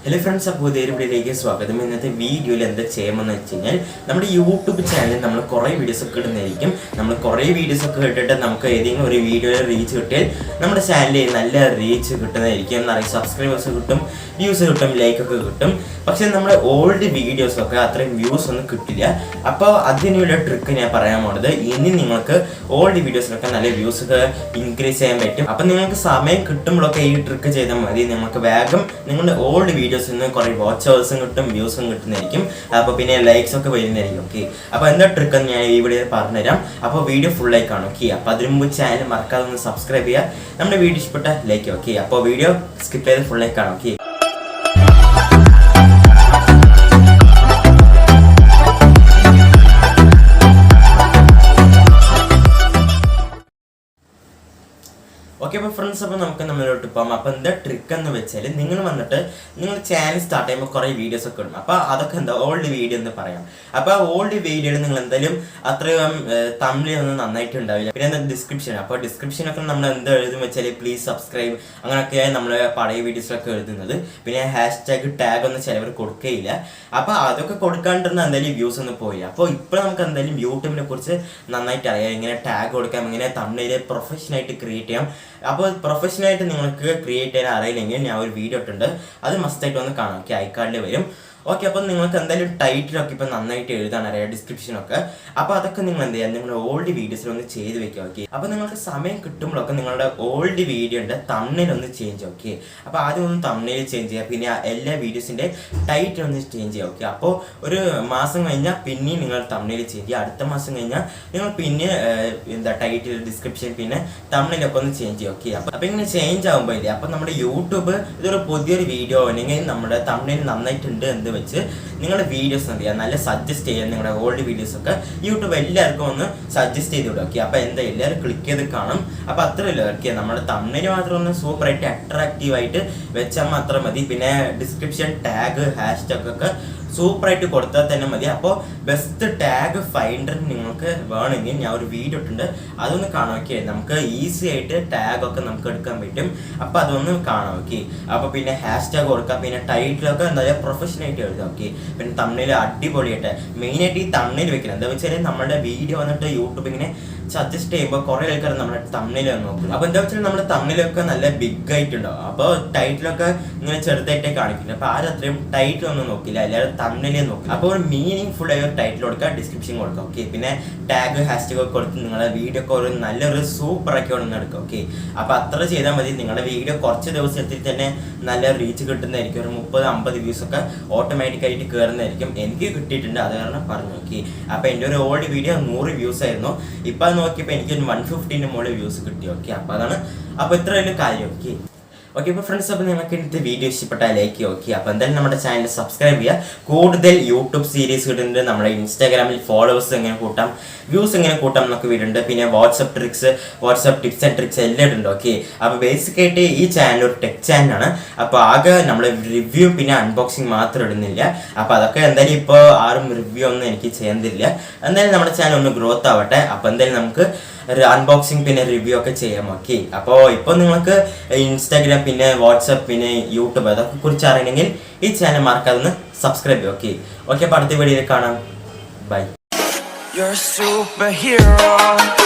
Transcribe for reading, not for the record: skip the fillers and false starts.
Hello friends, അപ്പോൾ വീഡിയോയിലേക്ക് സ്വാഗതം. ഇന്നത്തെ വീഡിയോയിൽ എന്താ ചെയ്യുമെന്ന് വെച്ച് കഴിഞ്ഞാൽ നമ്മുടെ യൂട്യൂബ് ചാനലിൽ നമ്മൾ കുറേ വീഡിയോസ് ഒക്കെ ഇടുന്നതായിരിക്കും. നമ്മൾ കുറേ വീഡിയോസ് ഒക്കെ ഇട്ടിട്ട് നമുക്ക് ഏതെങ്കിലും ഒരു വീഡിയോയിൽ റീച്ച് കിട്ടിയാൽ നമ്മുടെ ചാനലിൽ നല്ല റീച്ച് കിട്ടുന്നതായിരിക്കും. നിറയെ സബ്സ്ക്രൈബേഴ്സ് കിട്ടും, വ്യൂസ് കിട്ടും, ലൈക്കൊക്കെ കിട്ടും. പക്ഷേ നമ്മുടെ ഓൾഡ് വീഡിയോസൊക്കെ അത്രയും വ്യൂസ് ഒന്നും കിട്ടില്ല. അപ്പോൾ അതിനുള്ള ട്രിക്ക് ഞാൻ പറയാൻ പോകുന്നത്, ഇനി നിങ്ങൾക്ക് ഓൾഡ് വീഡിയോസിലൊക്കെ നല്ല വ്യൂസ് ഒക്കെ ഇൻക്രീസ് ചെയ്യാൻ പറ്റും. അപ്പം നിങ്ങൾക്ക് സമയം കിട്ടുമ്പോഴൊക്കെ ഈ ട്രിക്ക് ചെയ്താൽ മതി. നിങ്ങൾക്ക് വേഗം നിങ്ങളുടെ ഓൾഡ് വീഡിയോസിൽ നിന്ന് കുറേ വാച്ചേഴ്സും കിട്ടും, വ്യൂസും കിട്ടുന്നതായിരിക്കും. അപ്പോൾ പിന്നെ ലൈക്സ് ഒക്കെ വരുന്നതായിരിക്കും. ഓക്കെ, അപ്പോൾ എന്താ ട്രിക്ക് എന്ന് ഞാൻ ഈ വീഡിയോയിൽ പറഞ്ഞുതരാം. അപ്പോൾ വീഡിയോ ഫുള്ളായി കാണും. ഓക്കെ, അപ്പോൾ അതിന് മുമ്പ് ചാനൽ മറക്കാതെ ഒന്ന് സബ്സ്ക്രൈബ് ചെയ്യുക. നമ്മുടെ വീഡിയോ ഇഷ്ടപ്പെട്ട ലൈക്ക്. ഓക്കെ, അപ്പോൾ വീഡിയോ സ്കിപ്പ് ചെയ്ത് ഫുള്ളായി കാണും. Okay, okay. അപ്പോൾ ഫ്രണ്ട്സ്, അപ്പോൾ നമുക്ക് നമ്മളോട്ട് പോകാം. അപ്പോൾ എന്താ ട്രിക്ക് എന്ന് വെച്ചാൽ, നിങ്ങൾ വന്നിട്ട് നിങ്ങൾ ചാനൽ സ്റ്റാർട്ട് ചെയ്യുമ്പോൾ കുറേ വീഡിയോസ് ഒക്കെ ഇടും. അപ്പോൾ അതൊക്കെ എന്താ ഓൾഡ് വീഡിയോ എന്ന് പറയാം. അപ്പോൾ ആ ഓൾഡ് വീഡിയോയിൽ നിങ്ങൾ എന്തായാലും അത്രയും തമിഴിലൊന്നും നന്നായിട്ട് ഉണ്ടാവില്ല. പിന്നെ എന്താ ഡിസ്ക്രിപ്ഷൻ. അപ്പോൾ ഡിസ്ക്രിപ്ഷനൊക്കെ നമ്മൾ എന്താ എഴുതും വെച്ചാൽ പ്ലീസ് സബ്സ്ക്രൈബ് അങ്ങനെയൊക്കെയാണ് നമ്മൾ പഴയ വീഡിയോസിലൊക്കെ എഴുതുന്നത്. പിന്നെ #ടാഗ് ഒന്നും ചിലവർ കൊടുക്കുകയില്ല. അപ്പോൾ അതൊക്കെ കൊടുക്കാണ്ടിരുന്ന എന്തായാലും വ്യൂസ് ഒന്നും പോയില്ല. അപ്പോൾ ഇപ്പോൾ നമുക്ക് എന്തായാലും യൂട്യൂബിനെ കുറിച്ച് നന്നായിട്ട് അറിയാം. എങ്ങനെ ടാഗ് കൊടുക്കാം, എങ്ങനെ തമിഴിൽ പ്രൊഫഷനായിട്ട് ക്രിയേറ്റ് ചെയ്യാം. അപ്പോൾ പ്രൊഫഷണലായിട്ട് നിങ്ങൾക്ക് ക്രിയേറ്റ് ചെയ്യാൻ അറിയില്ലെങ്കിൽ ഞാൻ ഒരു വീഡിയോ ഇട്ടുണ്ട്, അത് മസ്റ്റായിട്ട് ഒന്ന് കാണാം. ഓക്കെ, ഐക്കാർഡിൽ വരും. ഓക്കെ, അപ്പോൾ നിങ്ങൾക്ക് എന്തായാലും ടൈറ്റിലൊക്കെ ഇപ്പോൾ നന്നായിട്ട് എഴുതാൻ അറിയാം, ഡിസ്ക്രിപ്ഷനൊക്കെ. അപ്പോൾ അതൊക്കെ നിങ്ങൾ എന്ത് ചെയ്യുക, നിങ്ങളുടെ ഓൾഡ് വീഡിയോസിൽ ഒന്ന് ചെയ്ത് വെക്കുക. ഓക്കെ, അപ്പോൾ നിങ്ങൾക്ക് സമയം കിട്ടുമ്പോഴൊക്കെ നിങ്ങളുടെ ഓൾഡ് വീഡിയോൻ്റെ തമ്മിൽ ഒന്ന് ചേഞ്ച്. ഓക്കെ, അപ്പോൾ ആദ്യം ഒന്ന് തമ്മിൽ ചേഞ്ച് ചെയ്യുക, പിന്നെ എല്ലാ വീഡിയോസിൻ്റെ ടൈറ്റിൽ ഒന്ന് ചേഞ്ച് ചെയ്യുക. ഓക്കെ, അപ്പോൾ ഒരു മാസം കഴിഞ്ഞാൽ പിന്നെയും നിങ്ങൾ തമ്മിൽ ചേഞ്ച് ചെയ്യുക. അടുത്ത മാസം കഴിഞ്ഞാൽ നിങ്ങൾ പിന്നെ എന്താ ടൈറ്റിൽ, ഡിസ്ക്രിപ്ഷൻ, പിന്നെ തമ്മിലൊക്കെ ഒന്ന് ചേഞ്ച് ചെയ്യുക. ഓക്കെ, അപ്പോൾ ഇങ്ങനെ ചേഞ്ച് ആകുമ്പോൾ ഇല്ലേ, അപ്പോൾ നമ്മുടെ യൂട്യൂബ് ഇതൊരു പുതിയൊരു വീഡിയോ അല്ലെങ്കിൽ നമ്മുടെ തമ്മിൽ നന്നായിട്ടുണ്ട് എന്ന് വെച്ച് നിങ്ങളുടെ വീഡിയോസ് എന്ത് ചെയ്യുക, നല്ല സജസ്റ്റ് ചെയ്യുക. നിങ്ങളുടെ ഓൾഡ് വീഡിയോസൊക്കെ യൂട്യൂബ് എല്ലാവർക്കും ഒന്ന് സജസ്റ്റ് ചെയ്ത് വിടുക. ഓക്കെ, അപ്പോൾ എന്താ എല്ലാവരും ക്ലിക്ക് ചെയ്ത് കാണും. അപ്പോൾ അത്രയല്ല. ഓക്കെ, നമ്മുടെ തമ്മിൽ മാത്രം ഒന്ന് സൂപ്പറായിട്ട് അട്രാക്റ്റീവായിട്ട് വെച്ചാൽ മാത്രം മതി. പിന്നെ ഡിസ്ക്രിപ്ഷൻ, ടാഗ്, #ടാഗ് ഒക്കെ സൂപ്പറായിട്ട് കൊടുത്താൽ തന്നെ മതി. അപ്പോൾ ബെസ്റ്റ് ടാഗ് ഫൈൻഡർ നിങ്ങൾക്ക് വേണമെങ്കിൽ ഞാൻ ഒരു വീഡിയോ ഇട്ടുണ്ട്, അതൊന്ന് കാണാം. ഓക്കെ, നമുക്ക് ഈസി ആയിട്ട് ടാഗൊക്കെ നമുക്ക് എടുക്കാൻ പറ്റും. അപ്പോൾ അതൊന്ന് കാണാം. ഓക്കെ, അപ്പോൾ പിന്നെ #ടാഗ് കൊടുക്കാം, പിന്നെ ടൈറ്റിലൊക്കെ എന്താ പറയുക പ്രൊഫഷനായിട്ട് എഴുതാം. ഓക്കെ, പിന്നെ തമ്മിൽ അടിപൊളിയായിട്ട് മെയിനായിട്ട് ഈ തമ്മിൽ വെക്കണം. എന്താ വെച്ചാൽ നമ്മുടെ വീഡിയോ വന്നിട്ട് യൂട്യൂബ് ഇങ്ങനെ സജസ്റ്റ് ചെയ്യുമ്പോൾ കുറേ ആൾക്കാർ നമ്മുടെ തമ്മിൽ നോക്കും. അപ്പോൾ എന്താ വെച്ചാൽ നമ്മുടെ തമ്മിലൊക്കെ നല്ല ബിഗ് ആയിട്ടുണ്ടാവും. അപ്പോൾ ടൈറ്റിലൊക്കെ ഇങ്ങനെ ചെറുതായിട്ടേ കാണിക്കില്ല. അപ്പോൾ ആരും അത്രയും ടൈറ്റിൽ ഒന്നും നോക്കില്ല, എല്ലാവരും തമ്മിലേ നോക്കും. അപ്പോൾ ഒരു മീനിങ് ഫുൾ ആയ ഒരു ടൈറ്റിൽ കൊടുക്കുക, ഡിസ്ക്രിപ്ഷൻ കൊടുക്കുക. ഓക്കെ, പിന്നെ ടാഗ്, #ടാഗ് ഒക്കെ കൊടുത്ത് നിങ്ങളുടെ വീഡിയോ ഒക്കെ ഒരു നല്ലൊരു സൂപ്പറാക്കി ഒന്ന് എടുക്കുക. ഓക്കെ, അപ്പോൾ അത്ര ചെയ്താൽ മതി. നിങ്ങളുടെ വീഡിയോ കുറച്ച് ദിവസത്തിൽ തന്നെ നല്ല റീച്ച് കിട്ടുന്നതായിരിക്കും. ഒരു 30-50 വ്യൂസൊക്കെ ഓട്ടോമാറ്റിക്കായിട്ട് കയറുന്നതായിരിക്കും. എനിക്ക് കിട്ടിയിട്ടുണ്ട്, അത് കാരണം പറഞ്ഞു. ഓക്കെ, അപ്പോൾ എൻ്റെ ഒരു ഓൾഡ് വീഡിയോ 100 വ്യൂസ് ആയിരുന്നു. ഇപ്പം നോക്കിയപ്പോൾ എനിക്ക് 150 മുകളിൽ വ്യൂസ് കിട്ടി. ഓക്കെ, അപ്പോൾ അതാണ്. അപ്പോൾ ഇത്ര വലിയ കാര്യം. ഓക്കെ ഓക്കെ അപ്പോൾ ഫ്രണ്ട്സ്, അപ്പോൾ നിങ്ങൾക്ക് ഇന്നത്തെ വീഡിയോ ഇഷ്ടപ്പെട്ടാൽ ലൈക്ക്. ഓക്കെ, അപ്പോൾ എന്തായാലും നമ്മുടെ ചാനൽ സബ്സ്ക്രൈബ് ചെയ്യുക. കൂടുതൽ യൂട്യൂബ് സീരീസ് കിട്ടുന്നുണ്ട്. നമ്മുടെ ഇൻസ്റ്റാഗ്രാമിൽ ഫോളോവേഴ്സ് എങ്ങനെ കൂട്ടാം, വ്യൂസ് എങ്ങനെ കൂട്ടാം എന്നൊക്കെ വീടുണ്ട്. പിന്നെ വാട്സപ്പ് ടിപ്സ് ആൻഡ് ട്രിക്സ് എല്ലാം ഇടുന്നുണ്ട്. ഓക്കെ, അപ്പോൾ ബേസിക്കായിട്ട് ഈ ചാനൽ ഒരു ടെക് ചാനലാണ്. അപ്പോൾ ആകെ നമ്മൾ റിവ്യൂ പിന്നെ അൺബോക്സിങ് മാത്രം ഇടുന്നില്ല. അപ്പോൾ അതൊക്കെ എന്തായാലും ഇപ്പോൾ ആരും റിവ്യൂ ഒന്നും എനിക്ക് ചെയ്യുന്നില്ല. എന്തായാലും നമ്മുടെ ചാനൽ ഒന്ന് ഗ്രോത്ത് ആവട്ടെ. അപ്പോൾ എന്തായാലും നമുക്ക് അൺബോക്സിങ് പിന്നെ റിവ്യൂ ഒക്കെ ചെയ്യാം. ഓക്കെ, അപ്പോൾ ഇപ്പോൾ നിങ്ങൾക്ക് ഇൻസ്റ്റാഗ്രാം പിന്നെ വാട്സപ്പ് പിന്നെ യൂട്യൂബ് അതൊക്കെ കുറിച്ച് അറിയണമെങ്കിൽ ഈ ചാനൽ മറക്കാതെ ഒന്ന് സബ്സ്ക്രൈബ് ചെയ്യുക. ഓക്കെ ഓക്കെ അപ്പോൾ അടുത്ത വീഡിയോയിൽ കാണാം. ബൈ. You're a superhero.